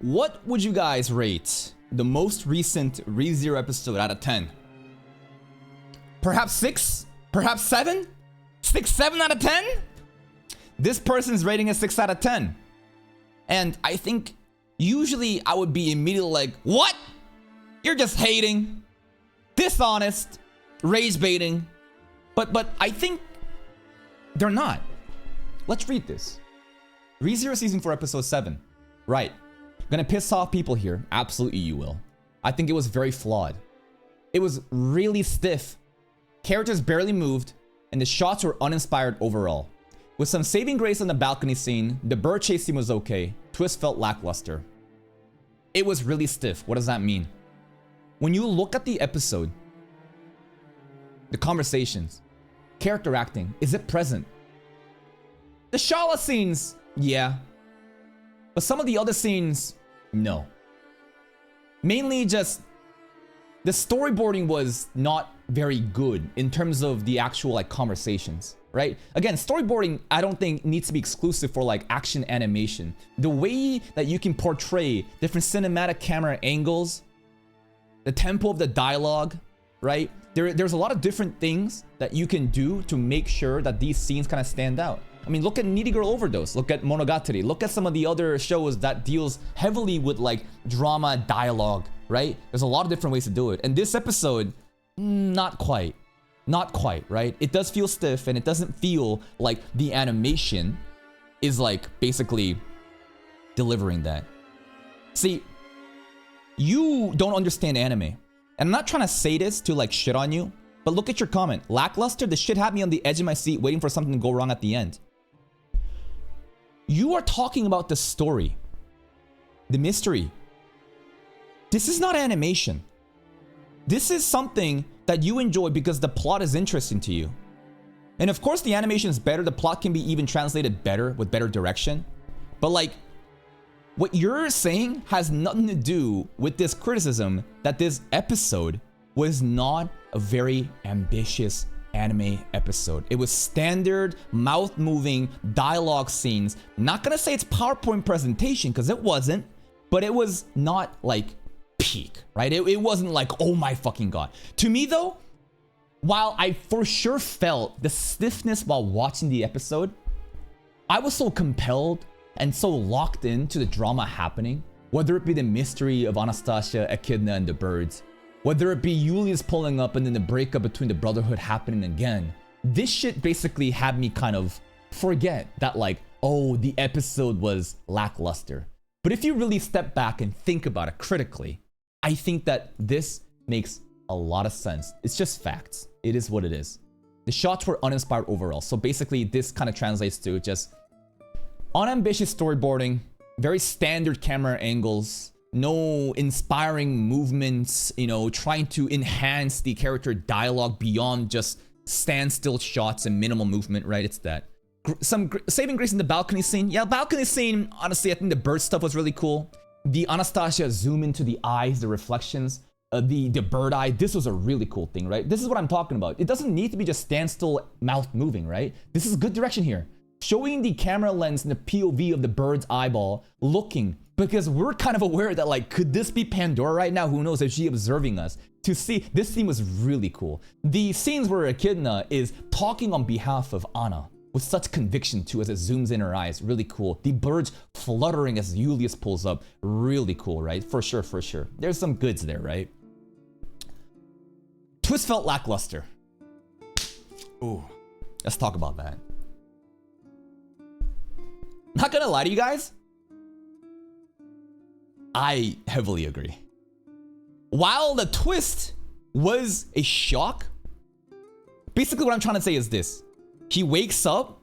What would you guys rate the most recent ReZero episode out of 10? Perhaps 6? Perhaps 7? 6, 7 out of 10? This person's rating a 6 out of 10. And I think usually I would be immediately like, what? You're just hating, dishonest, rage baiting. But I think they're not. Let's read this. ReZero Season 4 Episode 7. Right. Gonna piss off people here. Absolutely you will. I think it was very flawed. It was really stiff. Characters barely moved, and the shots were uninspired overall. With some saving grace on the balcony scene, the bird chase scene was okay. Twist felt lackluster. It was really stiff. What does that mean? When you look at the episode, the conversations, character acting, is it present? The Shala scenes, yeah. But some of the other scenes, no. Mainly just the storyboarding was not very good in terms of the actual like conversations, right? Again, storyboarding I don't think needs to be exclusive for like action animation. The way that you can portray different cinematic camera angles, the tempo of the dialogue, right? There's a lot of different things that you can do to make sure that these scenes kind of stand out. I mean, look at Needy Girl Overdose, look at Monogatari, look at some of the other shows that deals heavily with like drama, dialogue, right? There's a lot of different ways to do it. And this episode, not quite, right? It does feel stiff and it doesn't feel like the animation is like basically delivering that. See, you don't understand anime. And I'm not trying to say this to like shit on you, but look at your comment. Lackluster, the shit had me on the edge of my seat waiting for something to go wrong at the end. You are talking about the story, the mystery. This is not animation. This is something that you enjoy because the plot is interesting to you. And of course the animation is better, the plot can be even translated better with better direction. But like, what you're saying has nothing to do with this criticism that this episode was not a very ambitious anime episode. It was standard mouth-moving dialogue scenes. Not gonna say it's PowerPoint presentation because it wasn't, but it was not like peak, right? It wasn't like, oh my fucking god. To me though, while I for sure felt the stiffness while watching the episode, I was so compelled and so locked into the drama happening, whether it be the mystery of Anastasia, Echidna, and the birds, whether it be Julius pulling up and then the breakup between the Brotherhood happening again. This shit basically had me kind of forget that like, oh, the episode was lackluster. But if you really step back and think about it critically, I think that this makes a lot of sense. It's just facts. It is what it is. The shots were uninspired overall. So basically this kind of translates to just unambitious storyboarding, very standard camera angles, no inspiring movements, you know, trying to enhance the character dialogue beyond just standstill shots and minimal movement, right? It's that. Some saving grace in the balcony scene. Yeah, balcony scene, honestly, I think the bird stuff was really cool. The Anastasia zoom into the eyes, the reflections, the bird eye, this was a really cool thing, right? This is what I'm talking about. It doesn't need to be just standstill mouth moving, right? This is good direction here. Showing the camera lens in the POV of the bird's eyeball looking, because we're kind of aware that like, could this be Pandora right now? Who knows if she's observing us? To see, this scene was really cool. The scenes where Echidna is talking on behalf of Anna with such conviction too as it zooms in her eyes, really cool. The birds fluttering as Julius pulls up, really cool, right? For sure, for sure. There's some goods there, right? Twist felt lackluster. Ooh, let's talk about that. Not gonna lie to you guys, I heavily agree. While the twist was a shock, basically what I'm trying to say is this. He wakes up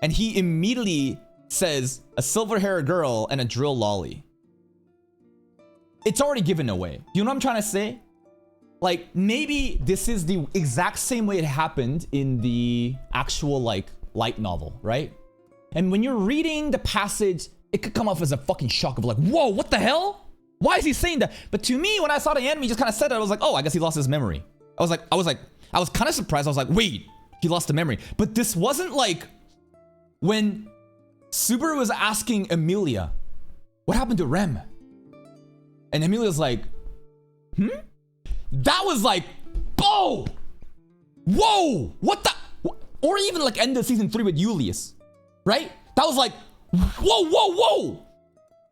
and he immediately says a silver-haired girl and a drill lolly. It's already given away. You know what I'm trying to say? Like, maybe this is the exact same way it happened in the actual like light novel, right? And when you're reading the passage, it could come off as a fucking shock of like, whoa, what the hell? Why is he saying that? But to me, when I saw the anime just kind of said it, I was like, oh, I guess he lost his memory. I was kind of surprised. I was like, wait, he lost the memory. But this wasn't like when Subaru was asking Emilia, what happened to Rem? And Emilia's like, That was like, whoa! Whoa! What the? Or even like end of season 3 with Julius, right? That was like, whoa, whoa, whoa!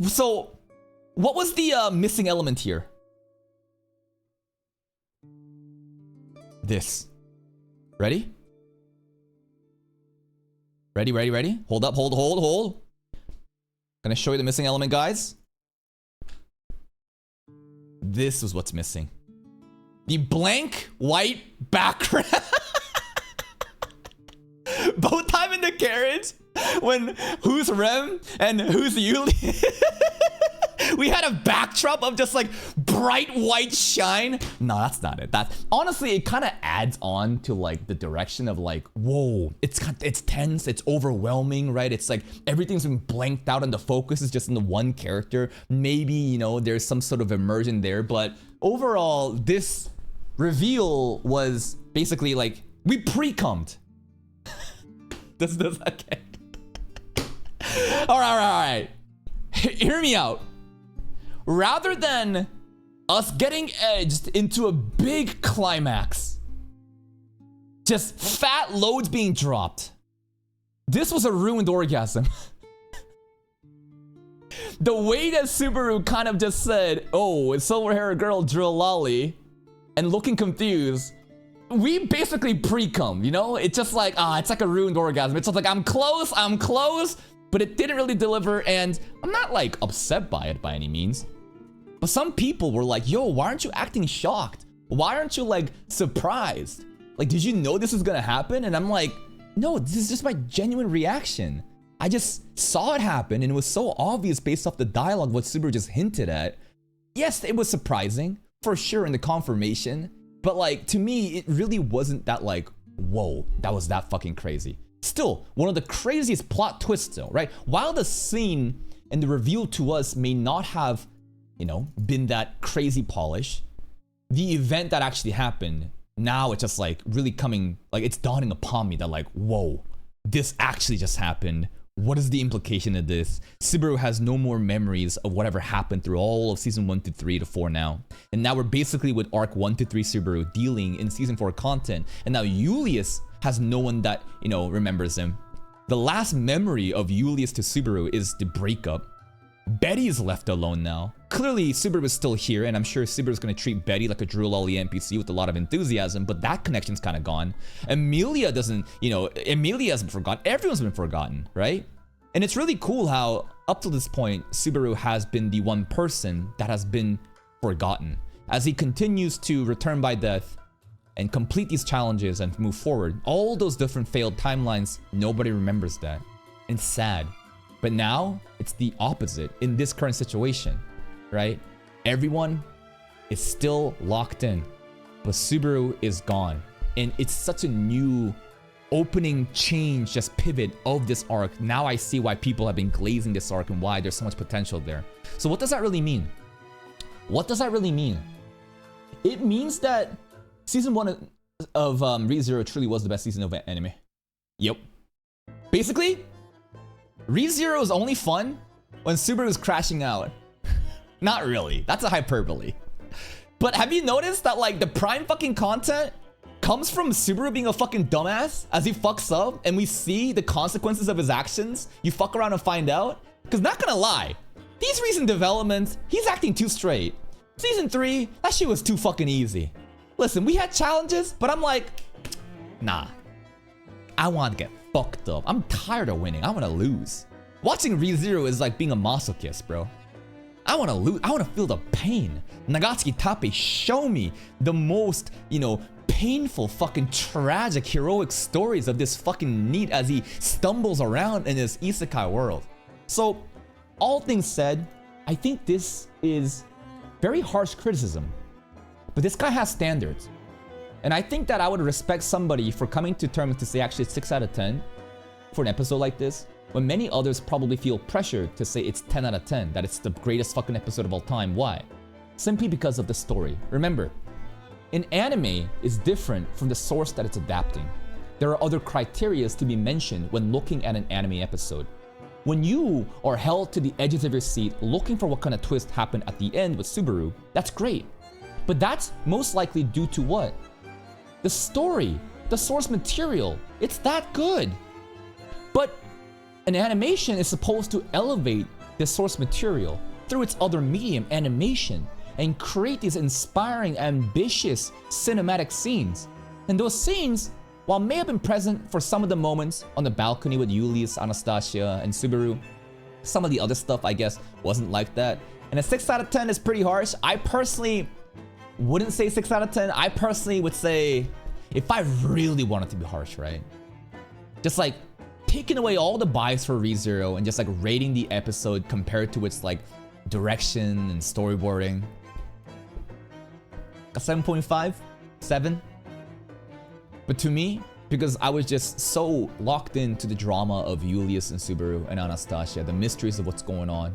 So, what was the missing element here? This. Ready? Ready, ready, ready? Hold up, hold. Gonna show you the missing element, guys. This is what's missing. The blank white background. Both time in the carriage, when who's Rem and who's Yuli, we had a backdrop of just like bright white shine. No, that's not it. That honestly, it kind of adds on to like the direction of like, whoa, it's tense, it's overwhelming, right? It's like everything's been blanked out and the focus is just in the one character. Maybe, you know, there's some sort of immersion there, but overall, this reveal was basically like, we pre-cummed. This okay. All right. Hear me out. Rather than us getting edged into a big climax, just fat loads being dropped, this was a ruined orgasm. The way that Subaru kind of just said, oh, it's silver hair girl drew a lolly, and looking confused, we basically pre-cum, you know? It's just like, it's like a ruined orgasm. It's just like, I'm close, but it didn't really deliver, and I'm not like upset by it by any means. But some people were like, yo, why aren't you acting shocked? Why aren't you like surprised? Like, did you know this was gonna happen? And I'm like, no, this is just my genuine reaction. I just saw it happen, and it was so obvious based off the dialogue what Subaru just hinted at. Yes, it was surprising, for sure, in the confirmation. But like, to me, it really wasn't that like, whoa, that was that fucking crazy. Still, one of the craziest plot twists though, right? While the scene and the reveal to us may not have, you know, been that crazy polish, the event that actually happened, now it's just like really coming, like it's dawning upon me that like, whoa, this actually just happened. What is the implication of this? Subaru has no more memories of whatever happened through all of season 1 to 3 to 4 now. And now we're basically with arc 1 to 3 Subaru dealing in season 4 content. And now Julius has no one that, you know, remembers him. The last memory of Julius to Subaru is the breakup. Betty is left alone now. Clearly, Subaru is still here, and I'm sure Subaru is going to treat Betty like a Drew Lolly NPC with a lot of enthusiasm, but that connection's kind of gone. Emilia doesn't, you know, Emilia hasn't forgotten. Everyone's been forgotten, right? And it's really cool how, up to this point, Subaru has been the one person that has been forgotten. As he continues to return by death and complete these challenges and move forward, all those different failed timelines, nobody remembers that. It's sad. But now, it's the opposite in this current situation, right? Everyone is still locked in, but Subaru is gone. And it's such a new opening change, just pivot of this arc. Now I see why people have been glazing this arc and why there's so much potential there. So what does that really mean? What does that really mean? It means that season 1 of ReZero truly was the best season of anime. Yep. Basically, ReZero is only fun when Subaru is crashing out. Not really. That's a hyperbole. But have you noticed that like the prime fucking content comes from Subaru being a fucking dumbass as he fucks up and we see the consequences of his actions? You fuck around and find out? Because not gonna lie, these recent developments, he's acting too straight. Season 3, that shit was too fucking easy. Listen, we had challenges, but I'm like, nah. I want to get fucked up. I'm tired of winning. I want to lose. Watching ReZero is like being a masochist, bro. I want to lose. I want to feel the pain. Nagatsuki Tappei, show me the most, you know, painful, fucking tragic, heroic stories of this fucking NEET as he stumbles around in this isekai world. So, all things said, I think this is very harsh criticism. But this guy has standards. And I think that I would respect somebody for coming to terms to say actually it's 6 out of 10 for an episode like this, when many others probably feel pressured to say it's 10 out of 10, that it's the greatest fucking episode of all time. Why? Simply because of the story. Remember, an anime is different from the source that it's adapting. There are other criteria to be mentioned when looking at an anime episode. When you are held to the edges of your seat looking for what kind of twist happened at the end with Subaru, that's great. But that's most likely due to what? The story, the source material. It's that good. But an animation is supposed to elevate the source material through its other medium, animation, and create these inspiring, ambitious cinematic scenes. And those scenes, while may have been present for some of the moments on the balcony with Julius, Anastasia, and Subaru, some of the other stuff, I guess, wasn't like that. And a 6 out of 10 is pretty harsh. I personally wouldn't say 6 out of 10. I personally would say, if I really wanted to be harsh, right? Just like taking away all the bias for ReZero and just like rating the episode compared to its like direction and storyboarding. A 7.5? 7? But to me, because I was just so locked into the drama of Julius and Subaru and Anastasia, the mysteries of what's going on,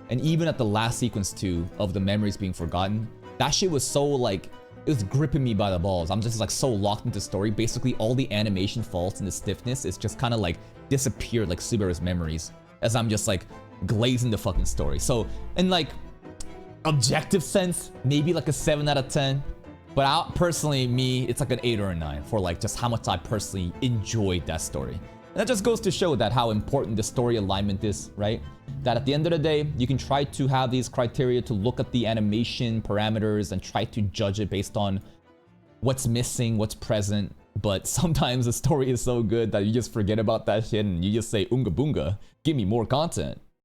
and even at the last sequence too, of the memories being forgotten, that shit was so like, it was gripping me by the balls. I'm just like so locked into the story. Basically, all the animation faults and the stiffness is just kind of like disappeared like Subaru's memories as I'm just like glazing the fucking story. So in like objective sense, maybe like a 7 out of 10. But personally, me, it's like an 8 or a 9 for like just how much I personally enjoyed that story. And that just goes to show that how important the story alignment is, right? That at the end of the day, you can try to have these criteria to look at the animation parameters and try to judge it based on what's missing, what's present. But sometimes the story is so good that you just forget about that shit and you just say, Unga Boonga, give me more content.